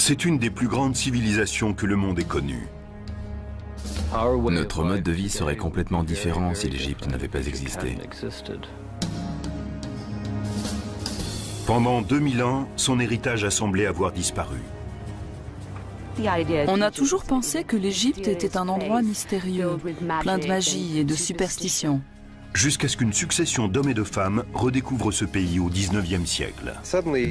C'est une des plus grandes civilisations que le monde ait connues. Notre mode de vie serait complètement différent si l'Égypte n'avait pas existé. Pendant 2000 ans, son héritage a semblé avoir disparu. On a toujours pensé que l'Égypte était un endroit mystérieux, plein de magie et de superstitions. Jusqu'à ce qu'une succession d'hommes et de femmes redécouvre ce pays au XIXe siècle.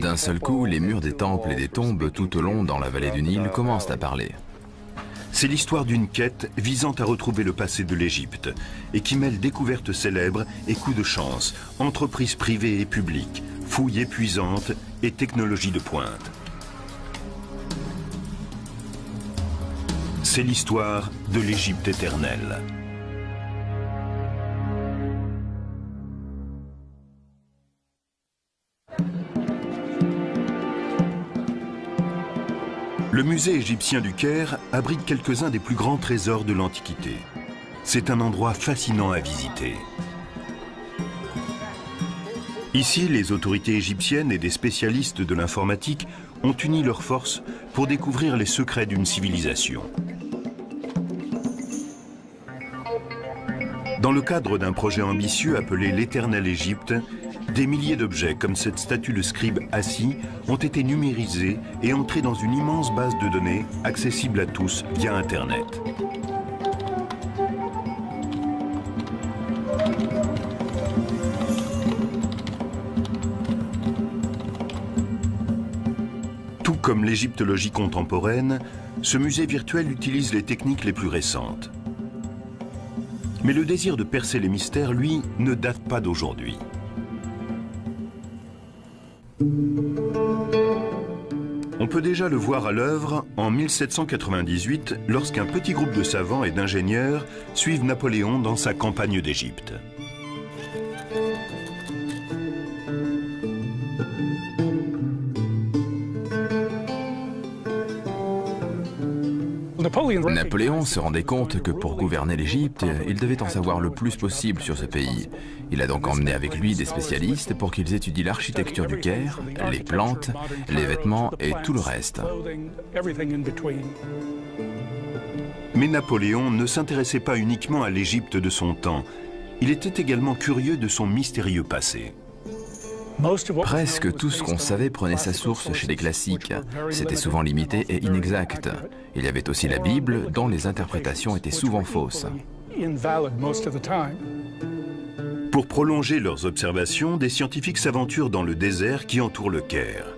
D'un seul coup, les murs des temples et des tombes tout au long dans la vallée du Nil commencent à parler. C'est l'histoire d'une quête visant à retrouver le passé de l'Égypte et qui mêle découvertes célèbres et coups de chance, entreprises privées et publiques, fouilles épuisantes et technologies de pointe. C'est l'histoire de l'Égypte éternelle. Le musée égyptien du Caire abrite quelques-uns des plus grands trésors de l'Antiquité. C'est un endroit fascinant à visiter. Ici, les autorités égyptiennes et des spécialistes de l'informatique ont uni leurs forces pour découvrir les secrets d'une civilisation. Dans le cadre d'un projet ambitieux appelé l'Éternelle Égypte, des milliers d'objets comme cette statue de scribe assis ont été numérisés et entrés dans une immense base de données accessible à tous via Internet. Tout comme l'égyptologie contemporaine, ce musée virtuel utilise les techniques les plus récentes. Mais le désir de percer les mystères, lui, ne date pas d'aujourd'hui. On peut déjà le voir à l'œuvre en 1798, lorsqu'un petit groupe de savants et d'ingénieurs suivent Napoléon dans sa campagne d'Égypte. Napoléon se rendait compte que pour gouverner l'Égypte, il devait en savoir le plus possible sur ce pays. Il a donc emmené avec lui des spécialistes pour qu'ils étudient l'architecture du Caire, les plantes, les vêtements et tout le reste. Mais Napoléon ne s'intéressait pas uniquement à l'Égypte de son temps. Il était également curieux de son mystérieux passé. Presque tout ce qu'on savait prenait sa source chez les classiques. C'était souvent limité et inexact. Il y avait aussi la Bible, dont les interprétations étaient souvent fausses. Pour prolonger leurs observations, des scientifiques s'aventurent dans le désert qui entoure le Caire.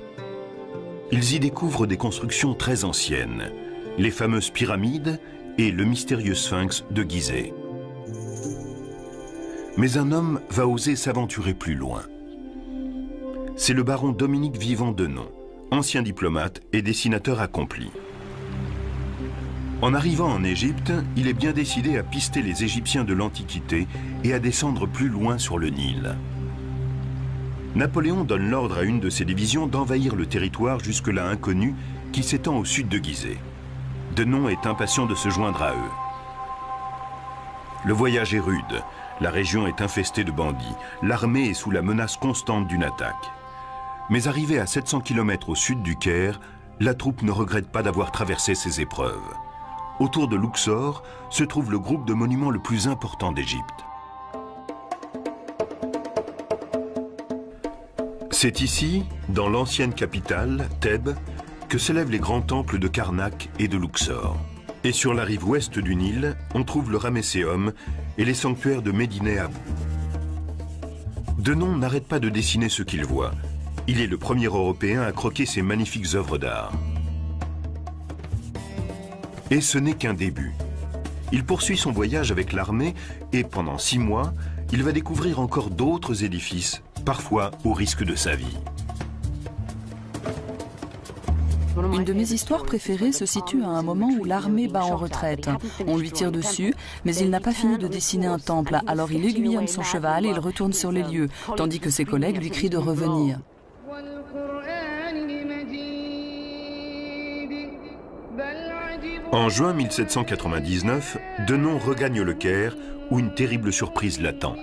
Ils y découvrent des constructions très anciennes, les fameuses pyramides et le mystérieux sphinx de Gizeh. Mais un homme va oser s'aventurer plus loin. C'est le baron Dominique Vivant Denon, ancien diplomate et dessinateur accompli. En arrivant en Égypte, il est bien décidé à pister les Égyptiens de l'Antiquité et à descendre plus loin sur le Nil. Napoléon donne l'ordre à une de ses divisions d'envahir le territoire jusque-là inconnu qui s'étend au sud de Gizeh. Denon est impatient de se joindre à eux. Le voyage est rude, la région est infestée de bandits, l'armée est sous la menace constante d'une attaque. Mais arrivé à 700 km au sud du Caire, la troupe ne regrette pas d'avoir traversé ces épreuves. Autour de Luxor se trouve le groupe de monuments le plus important d'Égypte. C'est ici, dans l'ancienne capitale, Thèbes, que s'élèvent les grands temples de Karnak et de Luxor. Et sur la rive ouest du Nil, on trouve le Ramesséum et les sanctuaires de Médine et Abou. Denon n'arrête pas de dessiner ce qu'il voit. Il est le premier Européen à croquer ces magnifiques œuvres d'art. Et ce n'est qu'un début. Il poursuit son voyage avec l'armée et pendant 6 mois, il va découvrir encore d'autres édifices, parfois au risque de sa vie. Une de mes histoires préférées se situe à un moment où l'armée bat en retraite. On lui tire dessus, mais il n'a pas fini de dessiner un temple, alors il aiguillonne son cheval et il retourne sur les lieux, tandis que ses collègues lui crient de revenir. En juin 1799, Denon regagne le Caire, où une terrible surprise l'attend.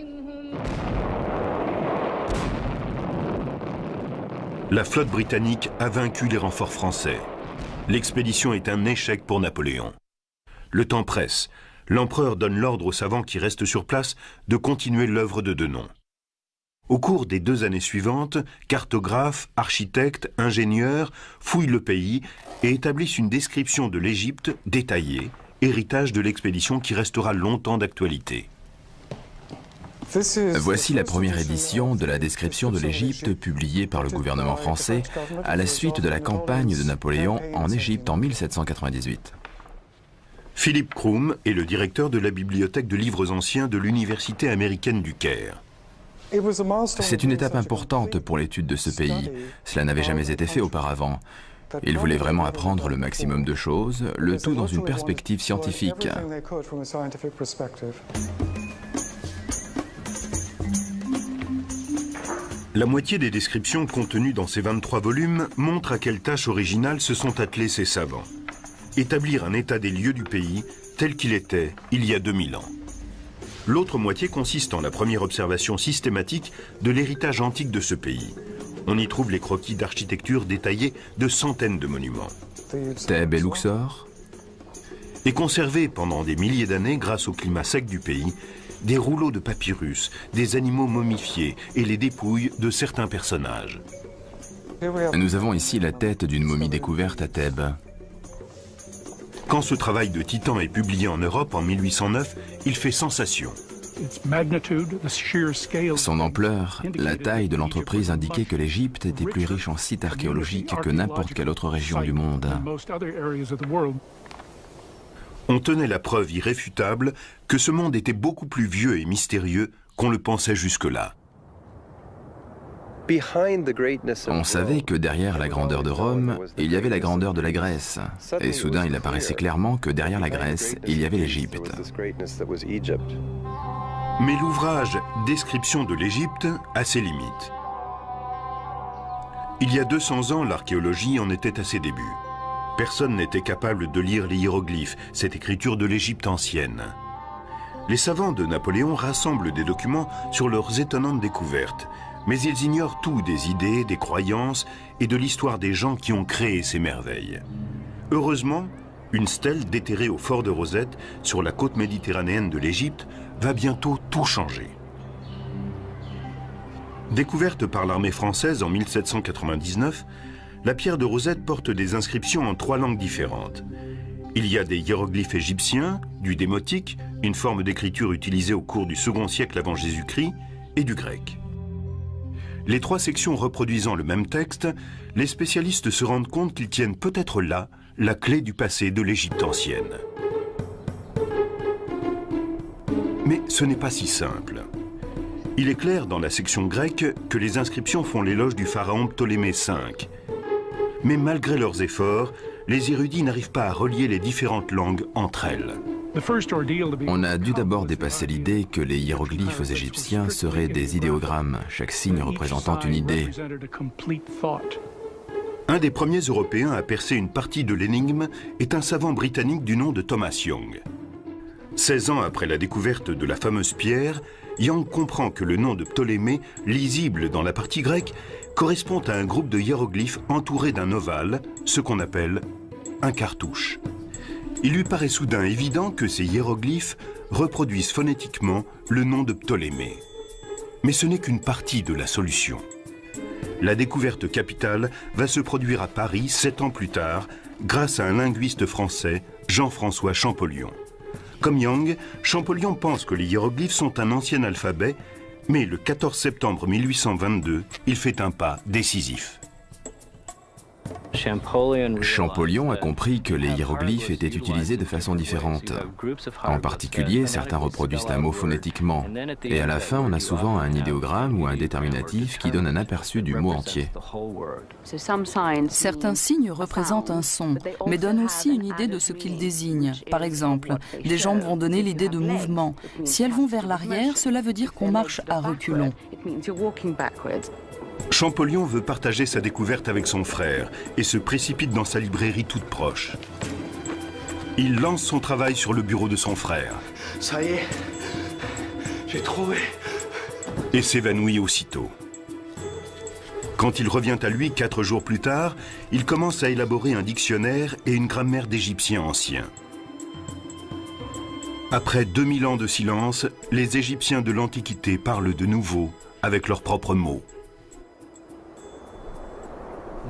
La flotte britannique a vaincu les renforts français. L'expédition est un échec pour Napoléon. Le temps presse. L'empereur donne l'ordre aux savants qui restent sur place de continuer l'œuvre de Denon. Au cours des 2 années suivantes, cartographes, architectes, ingénieurs fouillent le pays et établissent une description de l'Égypte détaillée, héritage de l'expédition qui restera longtemps d'actualité. Voici la première édition de la description de l'Égypte publiée par le gouvernement français à la suite de la campagne de Napoléon en Égypte en 1798. Philippe Croum est le directeur de la bibliothèque de livres anciens de l'Université américaine du Caire. C'est une étape importante pour l'étude de ce pays. Cela n'avait jamais été fait auparavant. Il voulait vraiment apprendre le maximum de choses, le tout dans une perspective scientifique. La moitié des descriptions contenues dans ces 23 volumes montrent à quelle tâche originale se sont attelés ces savants. Établir un état des lieux du pays tel qu'il était il y a 2000 ans. L'autre moitié consiste en la première observation systématique de l'héritage antique de ce pays. On y trouve les croquis d'architecture détaillés de centaines de monuments. Thèbes et Luxor. Et conservés pendant des milliers d'années grâce au climat sec du pays, des rouleaux de papyrus, des animaux momifiés et les dépouilles de certains personnages. Nous avons ici la tête d'une momie découverte à Thèbes. Quand ce travail de titan est publié en Europe en 1809, il fait sensation. Son ampleur, la taille de l'entreprise indiquait que l'Égypte était plus riche en sites archéologiques que n'importe quelle autre région du monde. On tenait la preuve irréfutable que ce monde était beaucoup plus vieux et mystérieux qu'on le pensait jusque-là. On savait que derrière la grandeur de Rome, il y avait la grandeur de la Grèce. Et soudain, il apparaissait clairement que derrière la Grèce, il y avait l'Égypte. Mais l'ouvrage « Description de l'Égypte » a ses limites. Il y a 200 ans, l'archéologie en était à ses débuts. Personne n'était capable de lire les hiéroglyphes, cette écriture de l'Égypte ancienne. Les savants de Napoléon rassemblent des documents sur leurs étonnantes découvertes, mais ils ignorent tout des idées, des croyances et de l'histoire des gens qui ont créé ces merveilles. Heureusement, une stèle déterrée au fort de Rosette, sur la côte méditerranéenne de l'Égypte, va bientôt tout changer. Découverte par l'armée française en 1799, la pierre de Rosette porte des inscriptions en 3 langues différentes. Il y a des hiéroglyphes égyptiens, du démotique, une forme d'écriture utilisée au cours du second siècle avant Jésus-Christ, et du grec. Les 3 sections reproduisant le même texte, les spécialistes se rendent compte qu'ils tiennent peut-être là la clé du passé de l'Égypte ancienne. Mais ce n'est pas si simple. Il est clair dans la section grecque que les inscriptions font l'éloge du pharaon Ptolémée V. Mais malgré leurs efforts, les érudits n'arrivent pas à relier les différentes langues entre elles. On a dû d'abord dépasser l'idée que les hiéroglyphes égyptiens seraient des idéogrammes, chaque signe représentant une idée. Un des premiers Européens à percer une partie de l'énigme est un savant britannique du nom de Thomas Young. 16 ans après la découverte de la fameuse pierre, Young comprend que le nom de Ptolémée, lisible dans la partie grecque, correspond à un groupe de hiéroglyphes entourés d'un ovale, ce qu'on appelle un cartouche. Il lui paraît soudain évident que ces hiéroglyphes reproduisent phonétiquement le nom de Ptolémée. Mais ce n'est qu'une partie de la solution. La découverte capitale va se produire à Paris 7 ans plus tard, grâce à un linguiste français, Jean-François Champollion. Comme Young, Champollion pense que les hiéroglyphes sont un ancien alphabet, mais le 14 septembre 1822, il fait un pas décisif. Champollion a compris que les hiéroglyphes étaient utilisés de façon différente. En particulier, certains reproduisent un mot phonétiquement, et à la fin, on a souvent un idéogramme ou un déterminatif qui donne un aperçu du mot entier. Certains signes représentent un son, mais donnent aussi une idée de ce qu'ils désignent. Par exemple, des jambes vont donner l'idée de mouvement. Si elles vont vers l'arrière, cela veut dire qu'on marche à reculons. Champollion veut partager sa découverte avec son frère et se précipite dans sa librairie toute proche. Il lance son travail sur le bureau de son frère. Ça y est, j'ai trouvé. Et s'évanouit aussitôt. Quand il revient à lui 4 jours plus tard, il commence à élaborer un dictionnaire et une grammaire d'égyptien ancien. Après 2000 ans de silence, les Égyptiens de l'Antiquité parlent de nouveau avec leurs propres mots.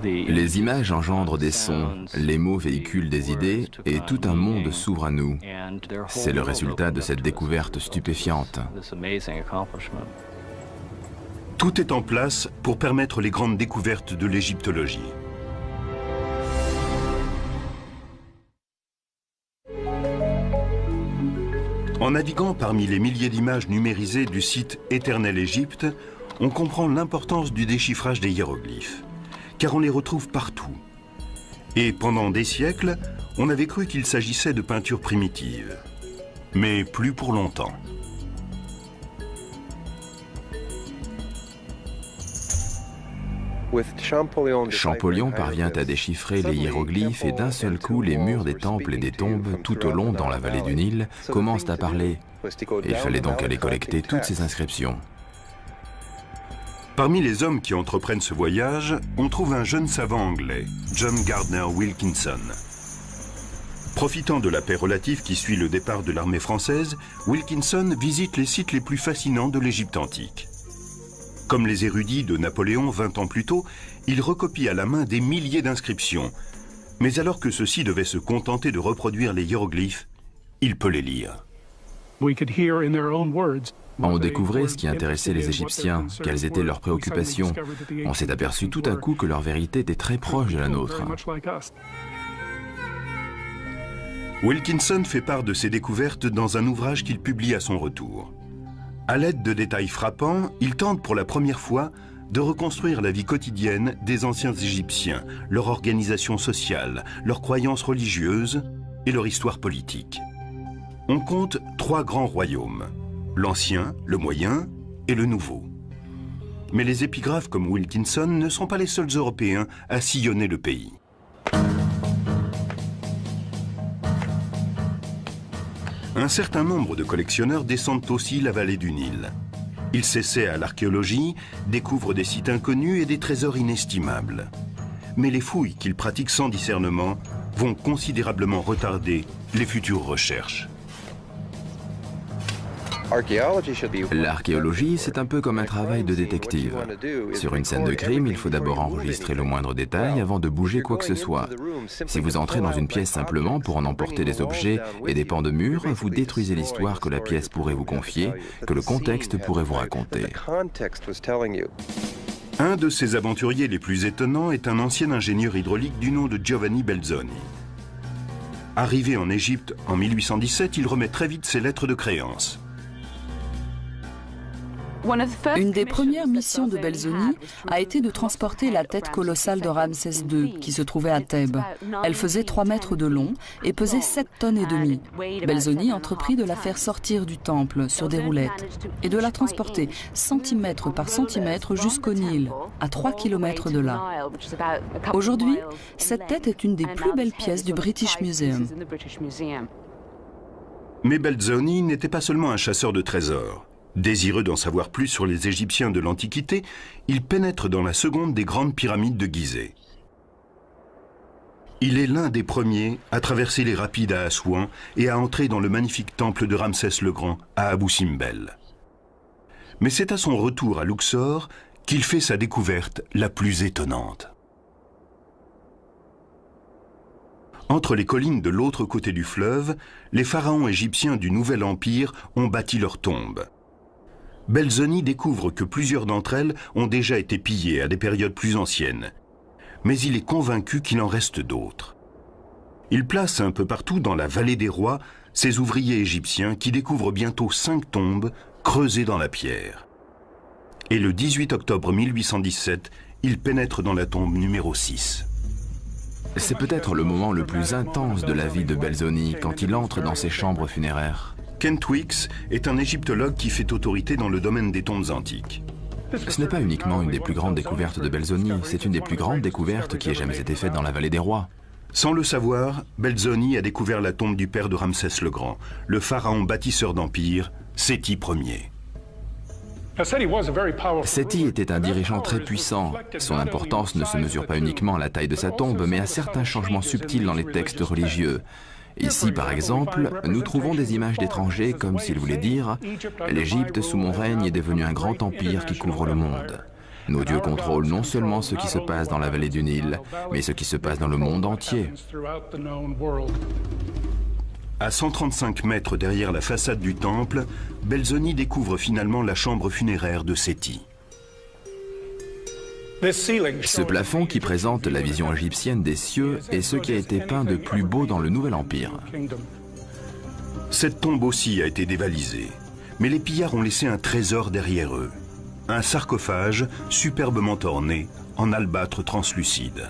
Les images engendrent des sons, les mots véhiculent des idées et tout un monde s'ouvre à nous. C'est le résultat de cette découverte stupéfiante. Tout est en place pour permettre les grandes découvertes de l'égyptologie. En naviguant parmi les milliers d'images numérisées du site Éternel Égypte, on comprend l'importance du déchiffrage des hiéroglyphes, car on les retrouve partout. Et pendant des siècles, on avait cru qu'il s'agissait de peintures primitives. Mais plus pour longtemps. Champollion parvient à déchiffrer les hiéroglyphes et d'un seul coup, les murs des temples et des tombes tout au long dans la vallée du Nil commencent à parler. Il fallait donc aller collecter toutes ces inscriptions. Parmi les hommes qui entreprennent ce voyage, on trouve un jeune savant anglais, John Gardner Wilkinson. Profitant de la paix relative qui suit le départ de l'armée française, Wilkinson visite les sites les plus fascinants de l'Égypte antique. Comme les érudits de Napoléon 20 ans plus tôt, il recopie à la main des milliers d'inscriptions. Mais alors que ceux-ci devaient se contenter de reproduire les hiéroglyphes, il peut les lire. On découvrait ce qui intéressait les Égyptiens, quelles étaient leurs préoccupations. On s'est aperçu tout à coup que leur vérité était très proche de la nôtre. Wilkinson fait part de ses découvertes dans un ouvrage qu'il publie à son retour. À l'aide de détails frappants, il tente pour la première fois de reconstruire la vie quotidienne des anciens Égyptiens, leur organisation sociale, leurs croyances religieuses et leur histoire politique. On compte 3 grands royaumes, l'Ancien, le Moyen et le Nouveau. Mais les épigraphes comme Wilkinson ne sont pas les seuls Européens à sillonner le pays. Un certain nombre de collectionneurs descendent aussi la vallée du Nil. Ils s'essaient à l'archéologie, découvrent des sites inconnus et des trésors inestimables. Mais les fouilles qu'ils pratiquent sans discernement vont considérablement retarder les futures recherches. L'archéologie, c'est un peu comme un travail de détective. Sur une scène de crime, il faut d'abord enregistrer le moindre détail avant de bouger quoi que ce soit. Si vous entrez dans une pièce simplement pour en emporter des objets et des pans de mur, vous détruisez l'histoire que la pièce pourrait vous confier, que le contexte pourrait vous raconter. Un de ces aventuriers les plus étonnants est un ancien ingénieur hydraulique du nom de Giovanni Belzoni. Arrivé en Égypte en 1817, il remet très vite ses lettres de créance. Une des premières missions de Belzoni a été de transporter la tête colossale de Ramsès II, qui se trouvait à Thèbes. Elle faisait 3 mètres de long et pesait 7,5 tonnes. Belzoni entreprit de la faire sortir du temple sur des roulettes et de la transporter centimètre par centimètre jusqu'au Nil, à 3 km de là. Aujourd'hui, cette tête est une des plus belles pièces du British Museum. Mais Belzoni n'était pas seulement un chasseur de trésors. Désireux d'en savoir plus sur les Égyptiens de l'Antiquité, il pénètre dans la seconde des grandes pyramides de Gizeh. Il est l'un des premiers à traverser les rapides à Assouan et à entrer dans le magnifique temple de Ramsès le Grand à Abou Simbel. Mais c'est à son retour à Luxor qu'il fait sa découverte la plus étonnante. Entre les collines de l'autre côté du fleuve, les pharaons égyptiens du Nouvel Empire ont bâti leurs tombes. Belzoni découvre que plusieurs d'entre elles ont déjà été pillées à des périodes plus anciennes. Mais il est convaincu qu'il en reste d'autres. Il place un peu partout dans la vallée des rois ses ouvriers égyptiens qui découvrent bientôt 5 tombes creusées dans la pierre. Et le 18 octobre 1817, il pénètre dans la tombe numéro 6. C'est peut-être le moment le plus intense de la vie de Belzoni quand il entre dans ses chambres funéraires. Kent Weeks est un égyptologue qui fait autorité dans le domaine des tombes antiques. Ce n'est pas uniquement une des plus grandes découvertes de Belzoni, c'est une des plus grandes découvertes qui ait jamais été faite dans la vallée des rois. Sans le savoir, Belzoni a découvert la tombe du père de Ramsès le Grand, le pharaon bâtisseur d'empire, Séti Ier. Seti était un dirigeant très puissant. Son importance ne se mesure pas uniquement à la taille de sa tombe, mais à certains changements subtils dans les textes religieux. Ici, par exemple, nous trouvons des images d'étrangers comme s'il voulait dire « L'Égypte sous mon règne est devenue un grand empire qui couvre le monde. Nos dieux contrôlent non seulement ce qui se passe dans la vallée du Nil, mais ce qui se passe dans le monde entier. » À 135 mètres derrière la façade du temple, Belzoni découvre finalement la chambre funéraire de Seti. Ce plafond qui présente la vision égyptienne des cieux est ce qui a été peint de plus beau dans le Nouvel Empire. Cette tombe aussi a été dévalisée, mais les pillards ont laissé un trésor derrière eux. Un sarcophage superbement orné en albâtre translucide.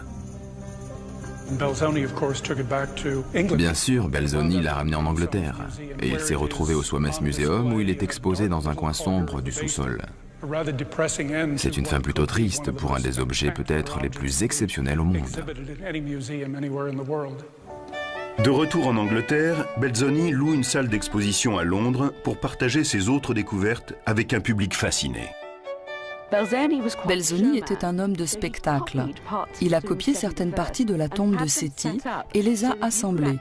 Bien sûr, Belzoni l'a ramené en Angleterre et il s'est retrouvé au Soames Museum où il est exposé dans un coin sombre du sous-sol. C'est une fin plutôt triste pour un des objets peut-être les plus exceptionnels au monde. De retour en Angleterre, Belzoni loue une salle d'exposition à Londres pour partager ses autres découvertes avec un public fasciné. Belzoni était un homme de spectacle. Il a copié certaines parties de la tombe de Seti et les a assemblées,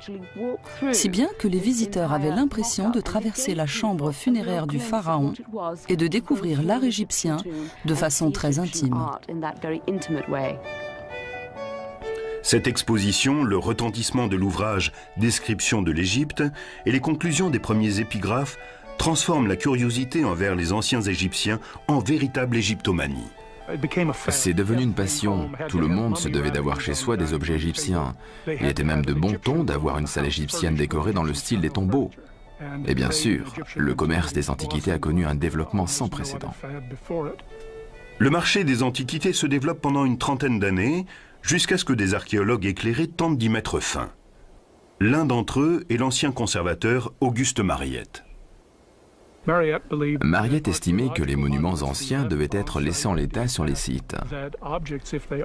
si bien que les visiteurs avaient l'impression de traverser la chambre funéraire du pharaon et de découvrir l'art égyptien de façon très intime. Cette exposition, le retentissement de l'ouvrage « Description de l'Égypte » et les conclusions des premiers épigraphes transforment la curiosité envers les anciens Égyptiens en véritable égyptomanie. C'est devenu une passion. Tout le monde se devait d'avoir chez soi des objets égyptiens. Il était même de bon ton d'avoir une salle égyptienne décorée dans le style des tombeaux. Et bien sûr, le commerce des antiquités a connu un développement sans précédent. Le marché des antiquités se développe pendant une trentaine d'années, jusqu'à ce que des archéologues éclairés tentent d'y mettre fin. L'un d'entre eux est l'ancien conservateur Auguste Mariette. Mariette estimait que les monuments anciens devaient être laissés en l'état sur les sites.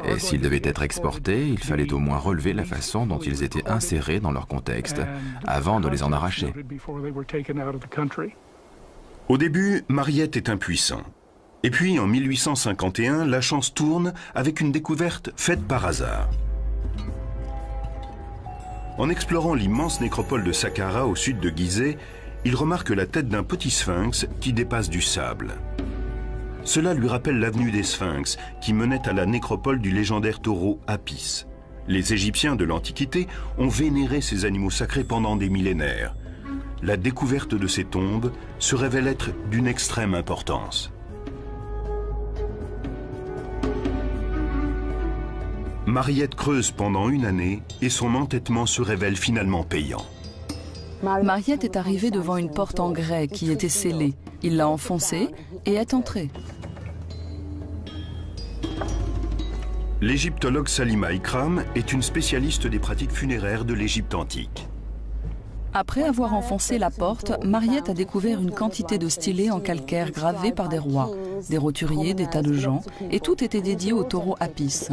Et s'ils devaient être exportés, il fallait au moins relever la façon dont ils étaient insérés dans leur contexte avant de les en arracher. Au début, Mariette est impuissant. Et puis, en 1851, la chance tourne avec une découverte faite par hasard. En explorant l'immense nécropole de Saqqara au sud de Gizeh, il remarque la tête d'un petit sphinx qui dépasse du sable. Cela lui rappelle l'avenue des Sphinx qui menait à la nécropole du légendaire taureau Apis. Les Égyptiens de l'Antiquité ont vénéré ces animaux sacrés pendant des millénaires. La découverte de ces tombes se révèle être d'une extrême importance. Mariette creuse pendant une année et son entêtement se révèle finalement payant. Mariette est arrivée devant une porte en grès qui était scellée. Il l'a enfoncée et est entré. L'égyptologue Salima Ikram est une spécialiste des pratiques funéraires de l'Égypte antique. Après avoir enfoncé la porte, Mariette a découvert une quantité de stylés en calcaire gravés par des rois, des roturiers, des tas de gens, et tout était dédié au taureau Apis.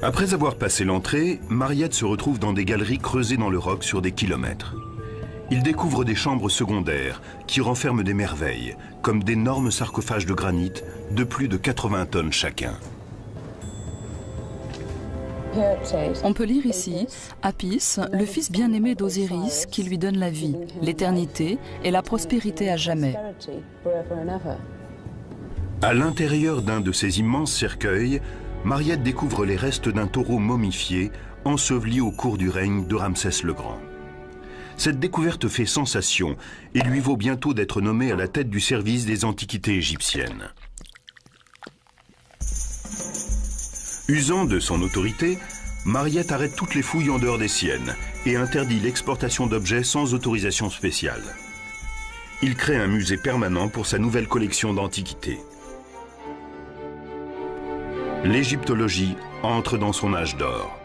Après avoir passé l'entrée, Mariette se retrouve dans des galeries creusées dans le roc sur des kilomètres. Il découvre des chambres secondaires qui renferment des merveilles, comme d'énormes sarcophages de granit de plus de 80 tonnes chacun. On peut lire ici Apis, le fils bien-aimé d'Osiris qui lui donne la vie, l'éternité et la prospérité à jamais. À l'intérieur d'un de ces immenses cercueils, Mariette découvre les restes d'un taureau momifié enseveli au cours du règne de Ramsès le Grand. Cette découverte fait sensation et lui vaut bientôt d'être nommé à la tête du service des antiquités égyptiennes. Usant de son autorité, Mariette arrête toutes les fouilles en dehors des siennes et interdit l'exportation d'objets sans autorisation spéciale. Il crée un musée permanent pour sa nouvelle collection d'antiquités. L'égyptologie entre dans son âge d'or.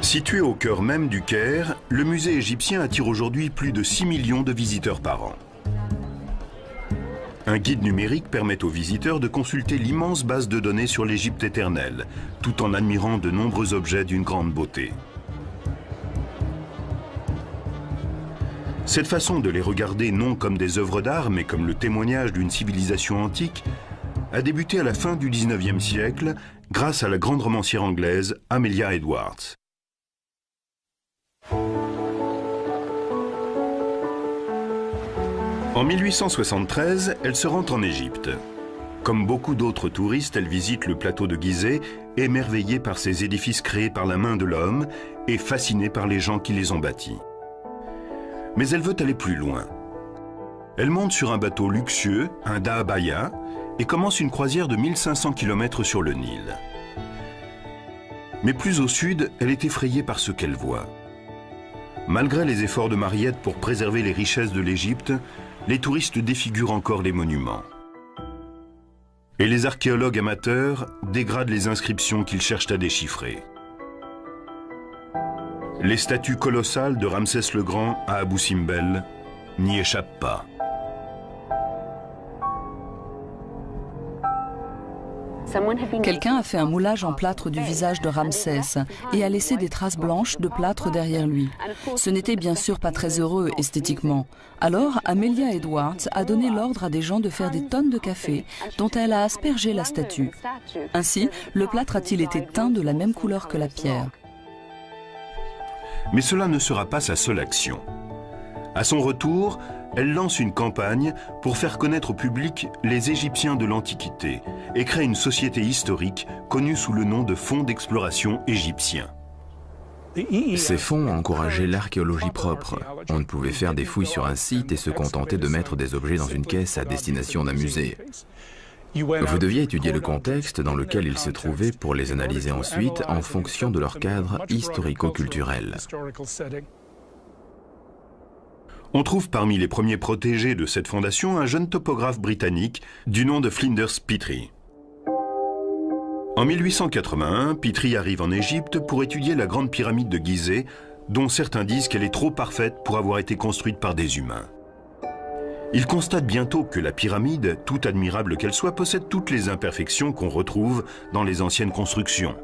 Situé au cœur même du Caire, le musée égyptien attire aujourd'hui plus de 6 millions de visiteurs par an. Un guide numérique permet aux visiteurs de consulter l'immense base de données sur l'Égypte éternelle, tout en admirant de nombreux objets d'une grande beauté. Cette façon de les regarder non comme des œuvres d'art, mais comme le témoignage d'une civilisation antique, a débuté à la fin du XIXe siècle grâce à la grande romancière anglaise Amelia Edwards. En 1873, elle se rend en Égypte. Comme beaucoup d'autres touristes, elle visite le plateau de Gizeh, émerveillée par ces édifices créés par la main de l'homme et fascinée par les gens qui les ont bâtis. Mais elle veut aller plus loin. Elle monte sur un bateau luxueux, un dahabaya, et commence une croisière de 1500 km sur le Nil. Mais plus au sud, elle est effrayée par ce qu'elle voit. Malgré les efforts de Mariette pour préserver les richesses de l'Égypte, les touristes défigurent encore les monuments. Et les archéologues amateurs dégradent les inscriptions qu'ils cherchent à déchiffrer. Les statues colossales de Ramsès le Grand à Abou Simbel n'y échappent pas. Quelqu'un a fait un moulage en plâtre du visage de Ramsès et a laissé des traces blanches de plâtre derrière lui. Ce n'était bien sûr pas très heureux esthétiquement. Alors, Amelia Edwards a donné l'ordre à des gens de faire des tonnes de café dont elle a aspergé la statue. Ainsi, le plâtre a-t-il été teint de la même couleur que la pierre. Mais cela ne sera pas sa seule action. À son retour, elle lance une campagne pour faire connaître au public les Égyptiens de l'Antiquité et crée une société historique connue sous le nom de Fonds d'exploration égyptien. Ces fonds encourageaient l'archéologie propre. On ne pouvait faire des fouilles sur un site et se contenter de mettre des objets dans une caisse à destination d'un musée. Vous deviez étudier le contexte dans lequel ils se trouvaient pour les analyser ensuite en fonction de leur cadre historico-culturel. On trouve parmi les premiers protégés de cette fondation un jeune topographe britannique du nom de Flinders Petrie. En 1881, Petrie arrive en Égypte pour étudier la grande pyramide de Gizeh, dont certains disent qu'elle est trop parfaite pour avoir été construite par des humains. Il constate bientôt que la pyramide, tout admirable qu'elle soit, possède toutes les imperfections qu'on retrouve dans les anciennes constructions.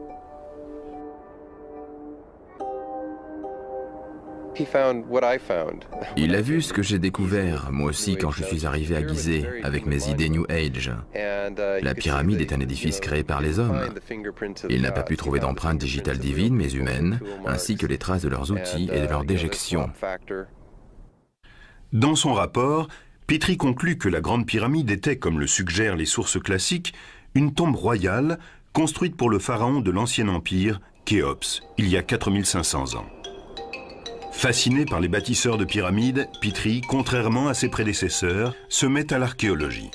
Il a vu ce que j'ai découvert, moi aussi, quand je suis arrivé à Gizeh, avec mes idées New Age. La pyramide est un édifice créé par les hommes. Il n'a pas pu trouver d'empreintes digitales divines, mais humaines, ainsi que les traces de leurs outils et de leurs déjections. Dans son rapport, Petrie conclut que la Grande Pyramide était, comme le suggèrent les sources classiques, une tombe royale construite pour le pharaon de l'Ancien Empire, Khéops, il y a 4500 ans. Fasciné par les bâtisseurs de pyramides, Petrie, contrairement à ses prédécesseurs, se met à l'archéologie.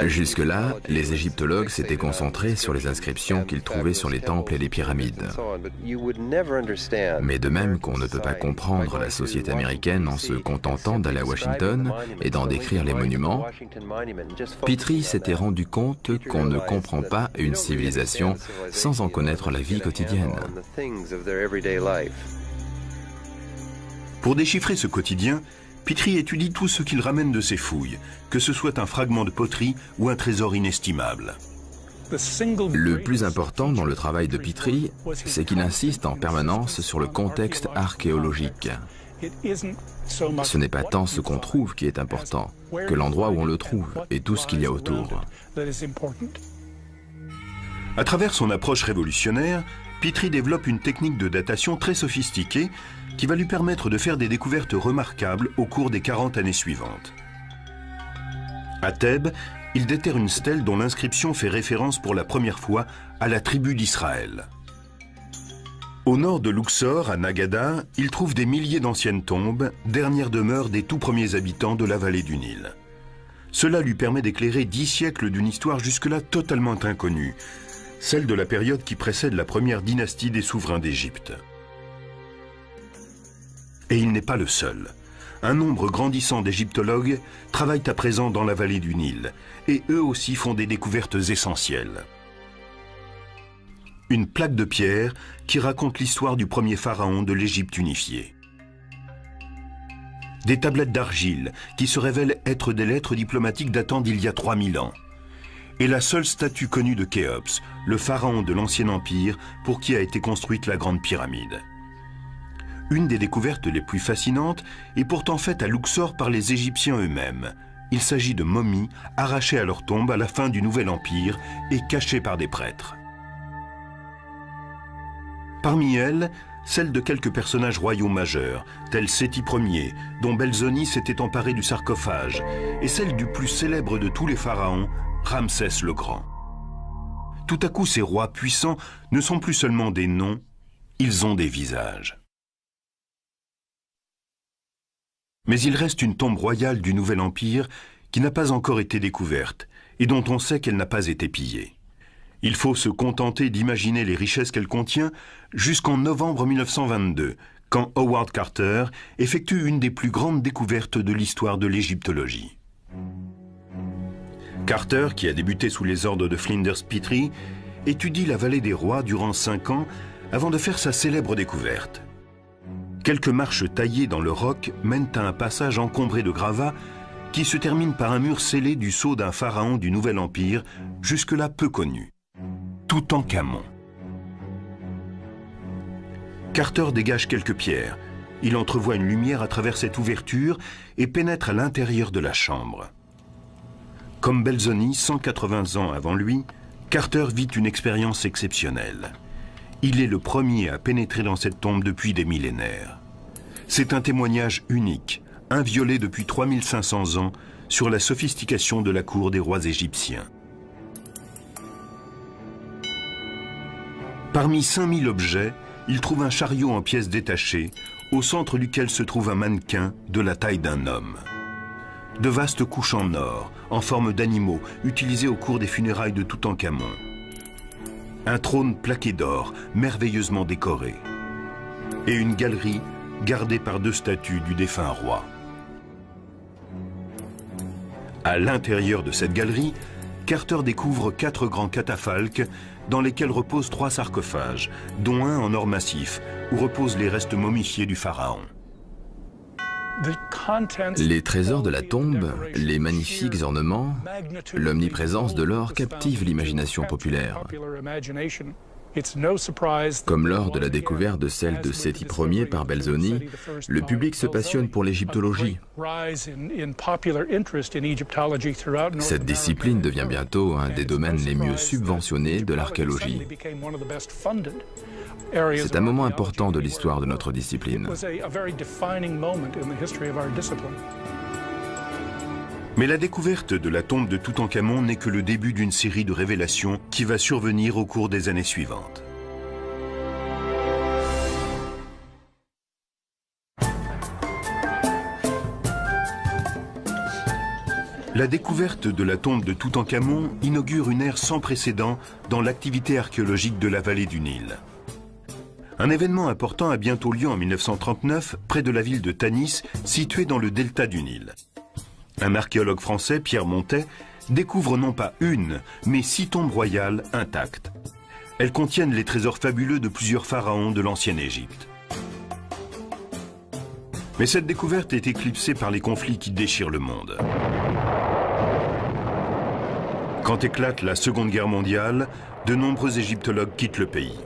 Jusque-là, les égyptologues s'étaient concentrés sur les inscriptions qu'ils trouvaient sur les temples et les pyramides. Mais de même qu'on ne peut pas comprendre la société américaine en se contentant d'aller à Washington et d'en décrire les monuments, Petrie s'était rendu compte qu'on ne comprend pas une civilisation sans en connaître la vie quotidienne. Pour déchiffrer ce quotidien, Petrie étudie tout ce qu'il ramène de ses fouilles, que ce soit un fragment de poterie ou un trésor inestimable. Le plus important dans le travail de Petrie, c'est qu'il insiste en permanence sur le contexte archéologique. Ce n'est pas tant ce qu'on trouve qui est important, que l'endroit où on le trouve et tout ce qu'il y a autour. À travers son approche révolutionnaire, Petrie développe une technique de datation très sophistiquée qui va lui permettre de faire des découvertes remarquables au cours des 40 années suivantes. À Thèbes, il déterre une stèle dont l'inscription fait référence pour la première fois à la tribu d'Israël. Au nord de Luxor, à Nagada, il trouve des milliers d'anciennes tombes, dernières demeures des tout premiers habitants de la vallée du Nil. Cela lui permet d'éclairer 10 siècles d'une histoire jusque-là totalement inconnue, celle de la période qui précède la première dynastie des souverains d'Égypte. Et il n'est pas le seul. Un nombre grandissant d'égyptologues travaillent à présent dans la vallée du Nil, et eux aussi font des découvertes essentielles. Une plaque de pierre qui raconte l'histoire du premier pharaon de l'Égypte unifiée. Des tablettes d'argile qui se révèlent être des lettres diplomatiques datant d'il y a 3000 ans. Et la seule statue connue de Khéops, le pharaon de l'Ancien Empire pour qui a été construite la Grande Pyramide. Une des découvertes les plus fascinantes est pourtant faite à Luxor par les Égyptiens eux-mêmes. Il s'agit de momies arrachées à leur tombe à la fin du Nouvel Empire et cachées par des prêtres. Parmi elles, celle de quelques personnages royaux majeurs, tels Séti Ier, dont Belzoni s'était emparé du sarcophage, et celle du plus célèbre de tous les pharaons, Ramsès le Grand. Tout à coup, ces rois puissants ne sont plus seulement des noms, ils ont des visages. Mais il reste une tombe royale du Nouvel Empire qui n'a pas encore été découverte et dont on sait qu'elle n'a pas été pillée. Il faut se contenter d'imaginer les richesses qu'elle contient jusqu'en novembre 1922, quand Howard Carter effectue une des plus grandes découvertes de l'histoire de l'égyptologie. Carter, qui a débuté sous les ordres de Flinders Petrie, étudie la vallée des rois durant 5 ans avant de faire sa célèbre découverte. Quelques marches taillées dans le roc mènent à un passage encombré de gravats qui se termine par un mur scellé du sceau d'un pharaon du Nouvel Empire, jusque-là peu connu, Toutankhamon. Carter dégage quelques pierres. Il entrevoit une lumière à travers cette ouverture et pénètre à l'intérieur de la chambre. Comme Belzoni, 180 ans avant lui, Carter vit une expérience exceptionnelle. Il est le premier à pénétrer dans cette tombe depuis des millénaires. C'est un témoignage unique, inviolé depuis 3500 ans, sur la sophistication de la cour des rois égyptiens. Parmi 5000 objets, il trouve un chariot en pièces détachées, au centre duquel se trouve un mannequin de la taille d'un homme. De vastes couches en or, en forme d'animaux, utilisées au cours des funérailles de Toutankhamon. Un trône plaqué d'or, merveilleusement décoré. Et une galerie gardée par 2 statues du défunt roi. À l'intérieur de cette galerie, Carter découvre 4 grands catafalques dans lesquels reposent 3 sarcophages, dont un en or massif, où reposent les restes momifiés du pharaon. Les trésors de la tombe, les magnifiques ornements, l'omniprésence de l'or captivent l'imagination populaire. Comme lors de la découverte de celle de Séti Ier par Belzoni, le public se passionne pour l'égyptologie. Cette discipline devient bientôt un des domaines les mieux subventionnés de l'archéologie. C'est un moment important de l'histoire de notre discipline. Mais la découverte de la tombe de Toutankhamon n'est que le début d'une série de révélations qui va survenir au cours des années suivantes. La découverte de la tombe de Toutankhamon inaugure une ère sans précédent dans l'activité archéologique de la vallée du Nil. Un événement important a bientôt lieu en 1939, près de la ville de Tanis, située dans le delta du Nil. Un archéologue français, Pierre Montet, découvre non pas une, mais 6 tombes royales intactes. Elles contiennent les trésors fabuleux de plusieurs pharaons de l'ancienne Égypte. Mais cette découverte est éclipsée par les conflits qui déchirent le monde. Quand éclate la Seconde Guerre mondiale, de nombreux égyptologues quittent le pays.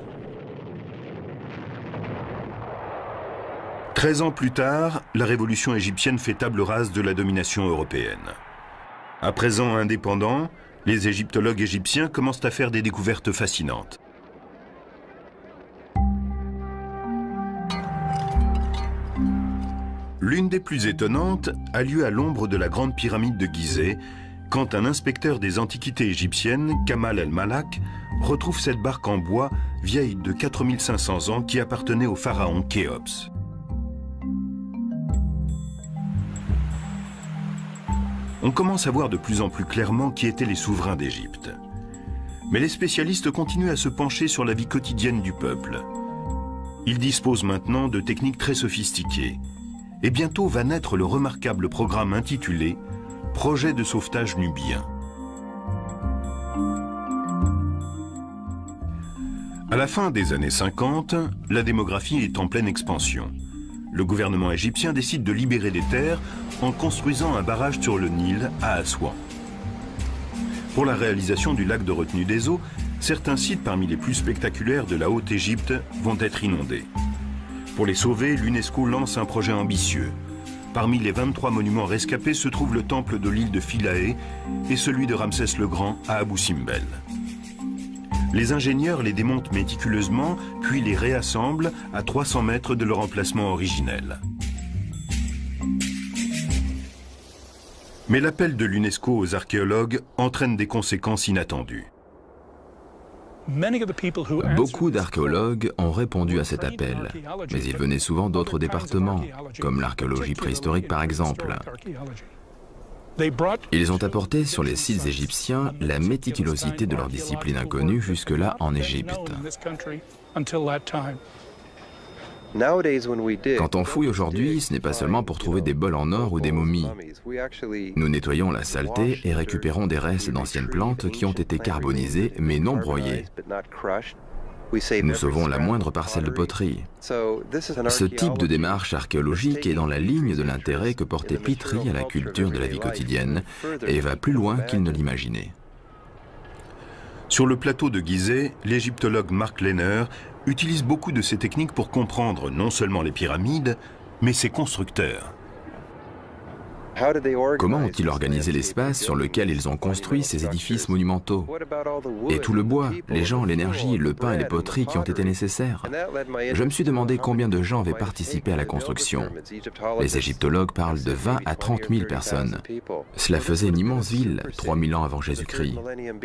13 ans plus tard, la révolution égyptienne fait table rase de la domination européenne. À présent indépendants, les égyptologues égyptiens commencent à faire des découvertes fascinantes. L'une des plus étonnantes a lieu à l'ombre de la Grande Pyramide de Gizeh, quand un inspecteur des antiquités égyptiennes, Kamal el-Malak, retrouve cette barque en bois vieille de 4500 ans qui appartenait au pharaon Khéops. On commence à voir de plus en plus clairement qui étaient les souverains d'Égypte. Mais les spécialistes continuent à se pencher sur la vie quotidienne du peuple. Ils disposent maintenant de techniques très sophistiquées. Et bientôt va naître le remarquable programme intitulé « Projet de sauvetage nubien ». À la fin des années 50, la démographie est en pleine expansion. le gouvernement égyptien décide de libérer des terres en construisant un barrage sur le Nil à Assouan. Pour la réalisation du lac de retenue des eaux, certains sites parmi les plus spectaculaires de la Haute-Égypte vont être inondés. Pour les sauver, l'UNESCO lance un projet ambitieux. Parmi les 23 monuments rescapés se trouve le temple de l'île de Philae et celui de Ramsès le Grand à Abou Simbel. Les ingénieurs les démontent méticuleusement, puis les réassemblent à 300 mètres de leur emplacement originel. Mais l'appel de l'UNESCO aux archéologues entraîne des conséquences inattendues. Beaucoup d'archéologues ont répondu à cet appel, mais ils venaient souvent d'autres départements, comme l'archéologie préhistorique par exemple. Ils ont apporté sur les sites égyptiens la méticulosité de leur discipline inconnue jusque-là en Égypte. Quand on fouille aujourd'hui, ce n'est pas seulement pour trouver des bols en or ou des momies. Nous nettoyons la saleté et récupérons des restes d'anciennes plantes qui ont été carbonisées mais non broyées. Nous sauvons la moindre parcelle de poterie. Ce type de démarche archéologique est dans la ligne de l'intérêt que portait Petrie à la culture de la vie quotidienne et va plus loin qu'il ne l'imaginait. Sur le plateau de Gizeh, l'égyptologue Mark Lehner utilise beaucoup de ces techniques pour comprendre non seulement les pyramides, mais ses constructeurs. Comment ont-ils organisé l'espace sur lequel ils ont construit ces édifices monumentaux? Et tout le bois, les gens, l'énergie, le pain et les poteries qui ont été nécessaires? Je me suis demandé combien de gens avaient participé à la construction. Les égyptologues parlent de 20 à 30 000 personnes. Cela faisait une immense ville, 3000 ans avant Jésus-Christ.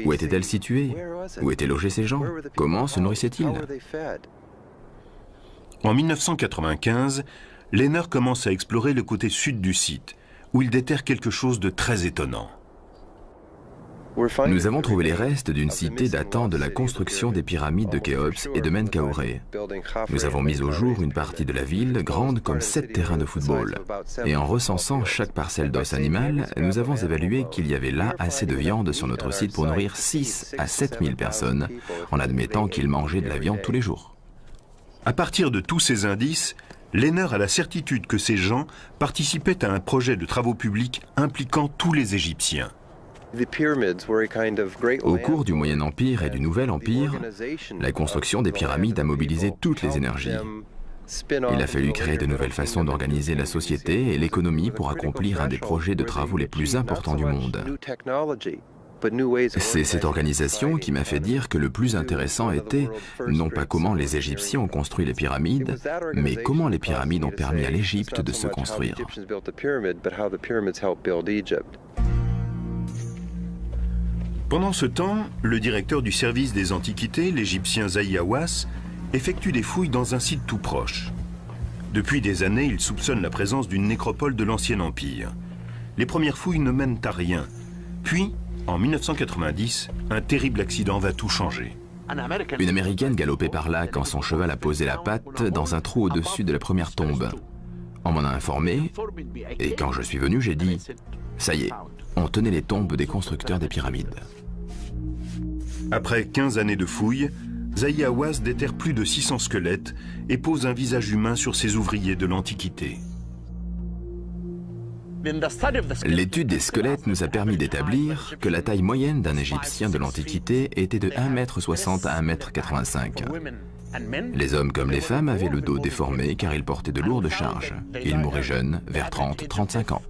Où était-elle située? Où étaient logés ces gens? Comment se nourrissaient-ils? En 1995, Lehner commence à explorer le côté sud du site, où il déterre quelque chose de très étonnant. Nous avons trouvé les restes d'une cité datant de la construction des pyramides de Khéops et de Menkaure. Nous avons mis au jour une partie de la ville grande comme 7 terrains de football. Et en recensant chaque parcelle d'os animal, nous avons évalué qu'il y avait là assez de viande sur notre site pour nourrir 6 à 7 000 personnes, en admettant qu'ils mangeaient de la viande tous les jours. À partir de tous ces indices, Lehner a la certitude que ces gens participaient à un projet de travaux publics impliquant tous les Égyptiens. Au cours du Moyen Empire et du Nouvel Empire, la construction des pyramides a mobilisé toutes les énergies. Il a fallu créer de nouvelles façons d'organiser la société et l'économie pour accomplir un des projets de travaux les plus importants du monde. C'est cette organisation qui m'a fait dire que le plus intéressant était non pas comment les Égyptiens ont construit les pyramides, mais comment les pyramides ont permis à l'Égypte de se construire. Pendant ce temps, le directeur du service des Antiquités, l'Égyptien Zahi Hawass, effectue des fouilles dans un site tout proche. Depuis des années, il soupçonne la présence d'une nécropole de l'Ancien Empire. Les premières fouilles ne mènent à rien. Puis, en 1990, un terrible accident va tout changer. Une Américaine galopait par là quand son cheval a posé la patte dans un trou au-dessus de la première tombe. On m'en a informé, et quand je suis venu, j'ai dit « Ça y est, on tenait les tombes des constructeurs des pyramides ». Après 15 années de fouilles, Zahi Hawass déterre plus de 600 squelettes et pose un visage humain sur ces ouvriers de l'Antiquité. L'étude des squelettes nous a permis d'établir que la taille moyenne d'un Égyptien de l'Antiquité était de 1,60 m à 1,85 m. Les hommes comme les femmes avaient le dos déformé car ils portaient de lourdes charges. Ils mouraient jeunes, vers 30-35 ans.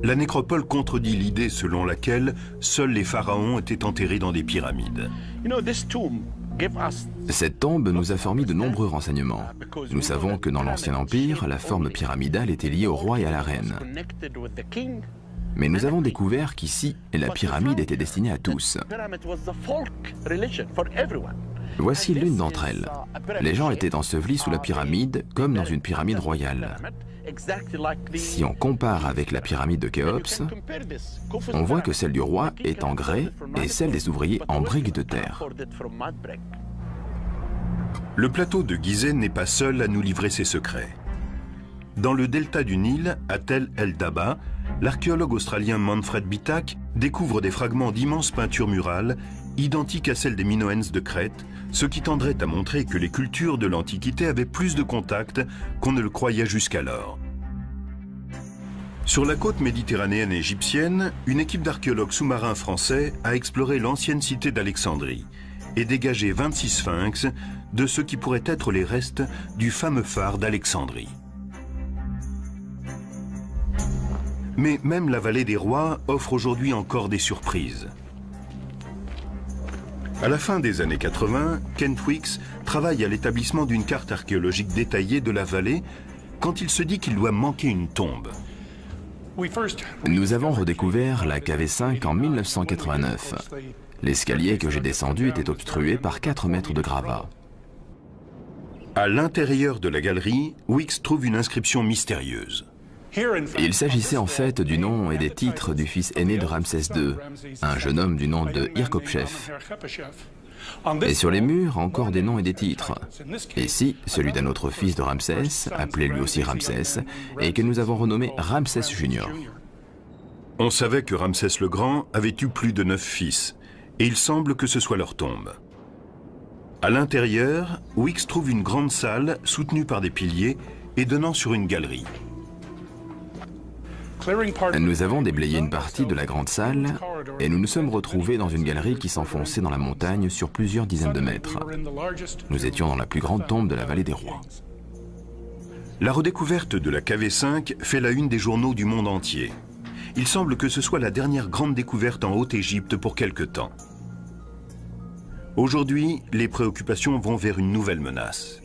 La nécropole contredit l'idée selon laquelle seuls les pharaons étaient enterrés dans des pyramides. Cette tombe nous a fourni de nombreux renseignements. Nous savons que dans l'Ancien Empire, la forme pyramidale était liée au roi et à la reine. Mais nous avons découvert qu'ici, la pyramide était destinée à tous. Voici l'une d'entre elles. Les gens étaient ensevelis sous la pyramide, comme dans une pyramide royale. Si on compare avec la pyramide de Khéops, on voit que celle du roi est en grès et celle des ouvriers en briques de terre. Le plateau de Gizeh n'est pas seul à nous livrer ses secrets. Dans le delta du Nil, à Tel el-Daba, l'archéologue australien Manfred Bitak découvre des fragments d'immenses peintures murales identiques à celles des Minoens de Crète, ce qui tendrait à montrer que les cultures de l'Antiquité avaient plus de contacts qu'on ne le croyait jusqu'alors. Sur la côte méditerranéenne égyptienne, une équipe d'archéologues sous-marins français a exploré l'ancienne cité d'Alexandrie et dégagé 26 sphinx de ce qui pourrait être les restes du fameux phare d'Alexandrie. Mais même la vallée des rois offre aujourd'hui encore des surprises. À la fin des années 80, Kent Weeks travaille à l'établissement d'une carte archéologique détaillée de la vallée quand il se dit qu'il doit manquer une tombe. Nous avons redécouvert la KV5 en 1989. L'escalier que j'ai descendu était obstrué par 4 mètres de gravats. À l'intérieur de la galerie, Weeks trouve une inscription mystérieuse. Il s'agissait en fait du nom et des titres du fils aîné de Ramsès II, un jeune homme du nom de Irkopchef. Et sur les murs, encore des noms et des titres. Ici, celui d'un autre fils de Ramsès, appelé lui aussi Ramsès, et que nous avons renommé Ramsès Junior. On savait que Ramsès le Grand avait eu plus de 9 fils, et il semble que ce soit leur tombe. À l'intérieur, Weeks trouve une grande salle soutenue par des piliers et donnant sur une galerie. Nous avons déblayé une partie de la grande salle et nous nous sommes retrouvés dans une galerie qui s'enfonçait dans la montagne sur plusieurs dizaines de mètres. Nous étions dans la plus grande tombe de la vallée des rois. La redécouverte de la KV5 fait la une des journaux du monde entier. Il semble que ce soit la dernière grande découverte en Haute-Égypte pour quelque temps. Aujourd'hui, les préoccupations vont vers une nouvelle menace.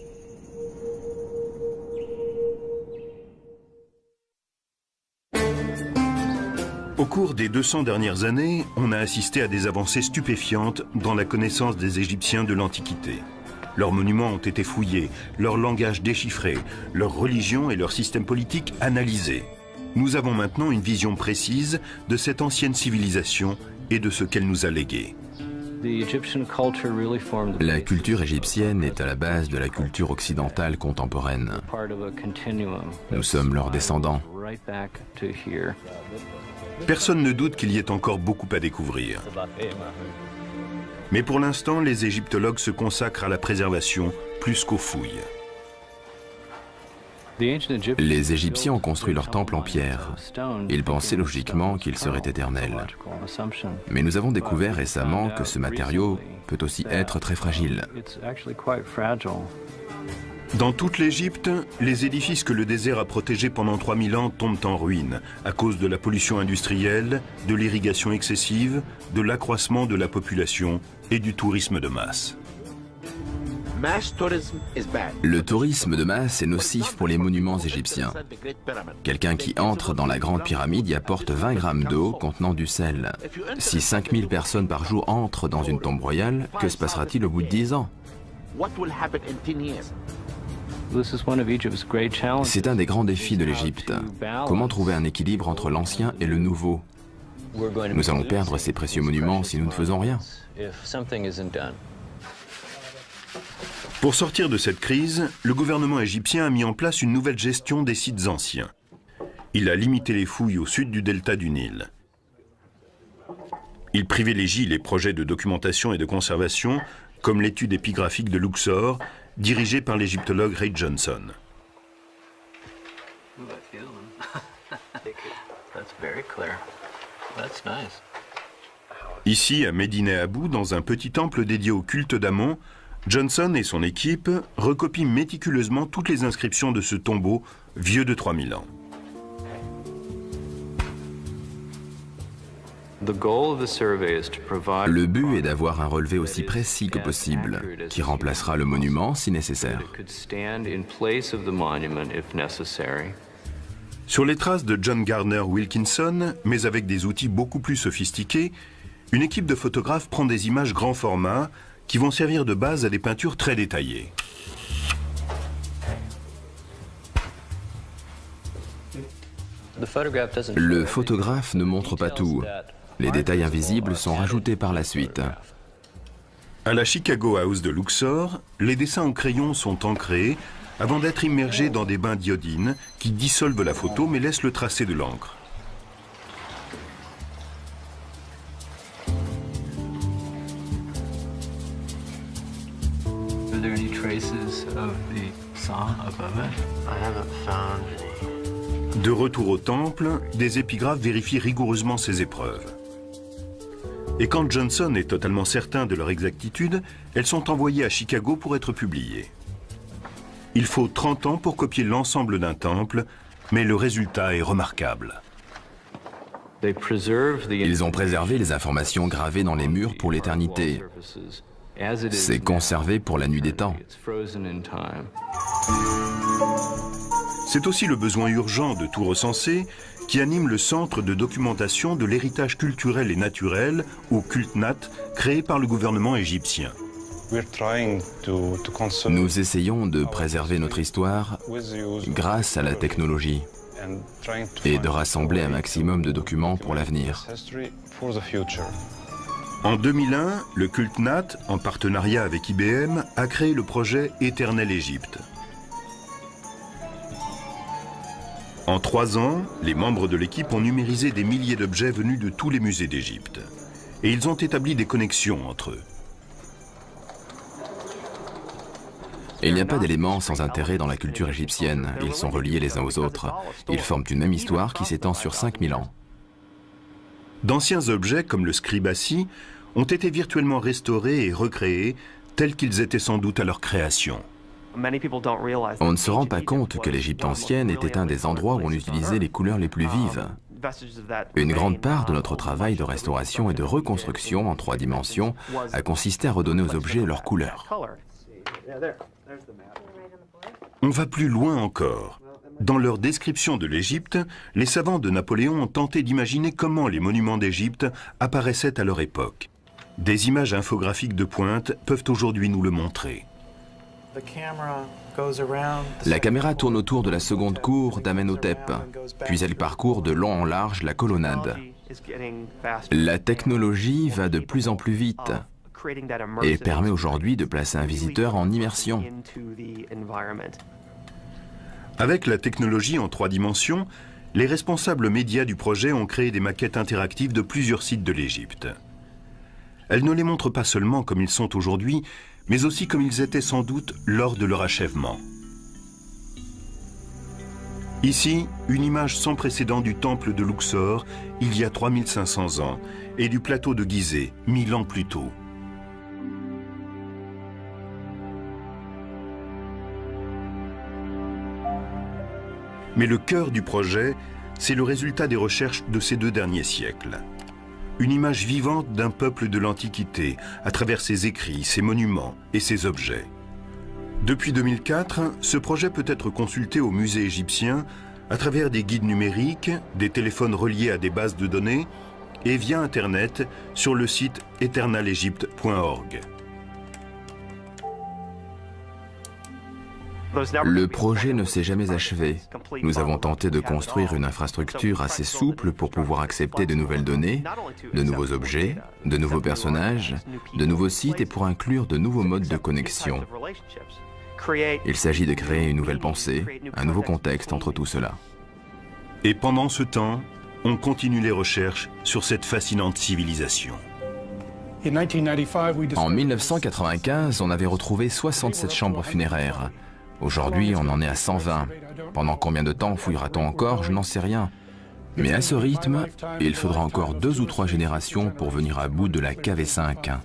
Au cours des 200 dernières années, on a assisté à des avancées stupéfiantes dans la connaissance des Égyptiens de l'Antiquité. Leurs monuments ont été fouillés, leur langage déchiffré, leur religion et leur système politique analysés. Nous avons maintenant une vision précise de cette ancienne civilisation et de ce qu'elle nous a légué. La culture égyptienne est à la base de la culture occidentale contemporaine. Nous sommes leurs descendants. Personne ne doute qu'il y ait encore beaucoup à découvrir. Mais pour l'instant, les égyptologues se consacrent à la préservation plus qu'aux fouilles. Les Égyptiens ont construit leur temple en pierre. Ils pensaient logiquement qu'il serait éternel. Mais nous avons découvert récemment que ce matériau peut aussi être très fragile. Dans toute l'Égypte, les édifices que le désert a protégés pendant 3000 ans tombent en ruine à cause de la pollution industrielle, de l'irrigation excessive, de l'accroissement de la population et du tourisme de masse. Le tourisme de masse est nocif pour les monuments égyptiens. Quelqu'un qui entre dans la grande pyramide y apporte 20 grammes d'eau contenant du sel. Si 5000 personnes par jour entrent dans une tombe royale, que se passera-t-il au bout de 10 ans ? C'est un des grands défis de l'Égypte. Comment trouver un équilibre entre l'ancien et le nouveau ? Nous allons perdre ces précieux monuments si nous ne faisons rien. Pour sortir de cette crise, le gouvernement égyptien a mis en place une nouvelle gestion des sites anciens. Il a limité les fouilles au sud du delta du Nil. Il privilégie les projets de documentation et de conservation, comme l'étude épigraphique de Luxor, dirigée par l'égyptologue Ray Johnson. Ici, à Médine Abou, dans un petit temple dédié au culte d'Amon, Johnson et son équipe recopient méticuleusement toutes les inscriptions de ce tombeau vieux de 3000 ans. Le but est d'avoir un relevé aussi précis que possible, qui remplacera le monument si nécessaire. Sur les traces de John Gardner Wilkinson, mais avec des outils beaucoup plus sophistiqués, une équipe de photographes prend des images grand format qui vont servir de base à des peintures très détaillées. Le photographe ne montre pas tout. Les détails invisibles sont rajoutés par la suite. À la Chicago House de Luxor, les dessins au crayon sont ancrés avant d'être immergés dans des bains d'iodine qui dissolvent la photo mais laissent le tracé de l'encre. there any traces of the saw above it? I haven't found any. De retour au temple, des épigraphes vérifient rigoureusement ces épreuves. Et quand Johnson est totalement certain de leur exactitude, elles sont envoyées à Chicago pour être publiées. Il faut 30 ans pour copier l'ensemble d'un temple, mais le résultat est remarquable. Ils ont préservé les informations gravées dans les murs pour l'éternité. C'est conservé pour la nuit des temps. C'est aussi le besoin urgent de tout recenser qui anime le Centre de documentation de l'héritage culturel et naturel, ou CULTNAT, créé par le gouvernement égyptien. Nous essayons de préserver notre histoire grâce à la technologie et de rassembler un maximum de documents pour l'avenir. En 2001, le CULTNAT, en partenariat avec IBM, a créé le projet Éternel Égypte. En 3 ans, les membres de l'équipe ont numérisé des milliers d'objets venus de tous les musées d'Égypte. Et ils ont établi des connexions entre eux. Il n'y a pas d'éléments sans intérêt dans la culture égyptienne. Ils sont reliés les uns aux autres. Ils forment une même histoire qui s'étend sur 5000 ans. D'anciens objets, comme le scribassi, ont été virtuellement restaurés et recréés, tels qu'ils étaient sans doute à leur création. On ne se rend pas compte que l'Égypte ancienne était un des endroits où on utilisait les couleurs les plus vives. Une grande part de notre travail de restauration et de reconstruction en 3 dimensions a consisté à redonner aux objets leur couleur. On va plus loin encore. Dans leur description de l'Égypte, les savants de Napoléon ont tenté d'imaginer comment les monuments d'Égypte apparaissaient à leur époque. Des images infographiques de pointe peuvent aujourd'hui nous le montrer. La caméra tourne autour de la seconde cour d'Amenhotep, puis elle parcourt de long en large la colonnade. La technologie va de plus en plus vite et permet aujourd'hui de placer un visiteur en immersion. Avec la technologie en 3 dimensions, les responsables médias du projet ont créé des maquettes interactives de plusieurs sites de l'Égypte. Elles ne les montrent pas seulement comme ils sont aujourd'hui, mais aussi comme ils étaient sans doute lors de leur achèvement. Ici, une image sans précédent du temple de Luxor, il y a 3500 ans, et du plateau de Gizeh, 1000 ans plus tôt. Mais le cœur du projet, c'est le résultat des recherches de ces 2 derniers siècles. Une image vivante d'un peuple de l'Antiquité, à travers ses écrits, ses monuments et ses objets. Depuis 2004, ce projet peut être consulté au musée égyptien à travers des guides numériques, des téléphones reliés à des bases de données et via Internet sur le site eternalegypte.org. Le projet ne s'est jamais achevé. Nous avons tenté de construire une infrastructure assez souple pour pouvoir accepter de nouvelles données, de nouveaux objets, de nouveaux personnages, de nouveaux sites et pour inclure de nouveaux modes de connexion. Il s'agit de créer une nouvelle pensée, un nouveau contexte entre tout cela. Et pendant ce temps, on continue les recherches sur cette fascinante civilisation. En 1995, on avait retrouvé 67 chambres funéraires. Aujourd'hui, on en est à 120. Pendant combien de temps fouillera-t-on encore? Je n'en sais rien. Mais à ce rythme, il faudra encore 2 ou 3 générations pour venir à bout de la KV5.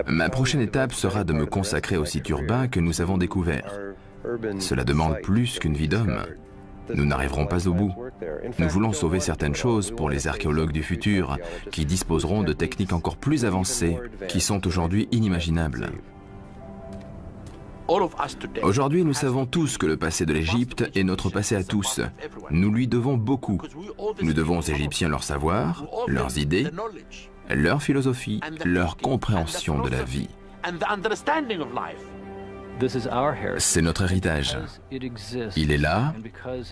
Ma prochaine étape sera de me consacrer aux sites urbains que nous avons découverts. Cela demande plus qu'une vie d'homme. Nous n'arriverons pas au bout. Nous voulons sauver certaines choses pour les archéologues du futur, qui disposeront de techniques encore plus avancées, qui sont aujourd'hui inimaginables. Aujourd'hui, nous savons tous que le passé de l'Égypte est notre passé à tous. Nous lui devons beaucoup. Nous devons aux Égyptiens leur savoir, leurs idées, leur philosophie, leur compréhension de la vie. C'est notre héritage. Il est là,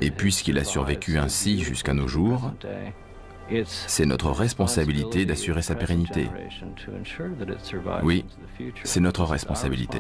et puisqu'il a survécu ainsi jusqu'à nos jours, c'est notre responsabilité d'assurer sa pérennité. Oui, c'est notre responsabilité.